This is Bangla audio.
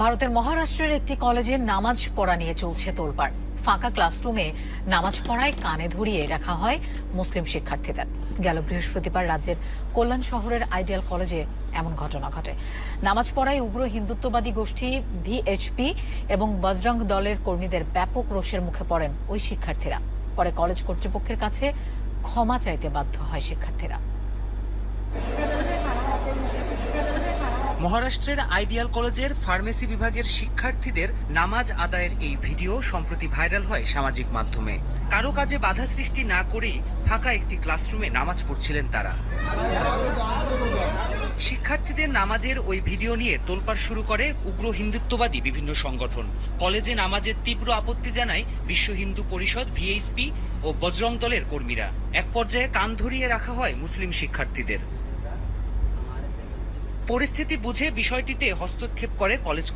ভারতের মহারাষ্ট্রের একটি কলেজে নামাজ পড়া নিয়ে চলছে তোলপাড়। ফাঁকা ক্লাসরুমে নামাজ পড়ায় কানে ধরিয়ে রাখা হয় মুসলিম শিক্ষার্থীদের। গেল বৃহস্পতিবার রাজ্যের কল্যাণ শহরের আইডিয়াল কলেজে এমন ঘটনা ঘটে। নামাজ পড়ায় উগ্র হিন্দুত্ববাদী গোষ্ঠী ভিএইচপি এবং বজরং দলের কর্মীদের ব্যাপক রোষের মুখে পড়েন ওই শিক্ষার্থীরা। পরে কলেজ কর্তৃপক্ষের কাছে ক্ষমা চাইতে বাধ্য হয় শিক্ষার্থীরা। মহারাষ্ট্রের আইডিয়াল কলেজের ফার্মেসি বিভাগের শিক্ষার্থীদের নামাজ আদায়ের এই ভিডিও সম্প্রতি ভাইরাল হয় সামাজিক মাধ্যমে। কারো কাজে বাধা সৃষ্টি না করেই ফাঁকা একটি ক্লাসরুমে নামাজ পড়ছিলেন তারা। শিক্ষার্থীদের নামাজের ওই ভিডিও নিয়ে তোলপাড় শুরু করে উগ্র হিন্দুত্ববাদী বিভিন্ন সংগঠন। কলেজে নামাজের তীব্র আপত্তি জানায় বিশ্ব হিন্দু পরিষদ, ভিএইচপি ও বজরং দলের কর্মীরা। এক পর্যায়ে কান ধরিয়ে রাখা হয় মুসলিম শিক্ষার্থীদের। পরিস্থিতি বুঝে বিষয়টিতে হস্তক্ষেপ করে কলেজ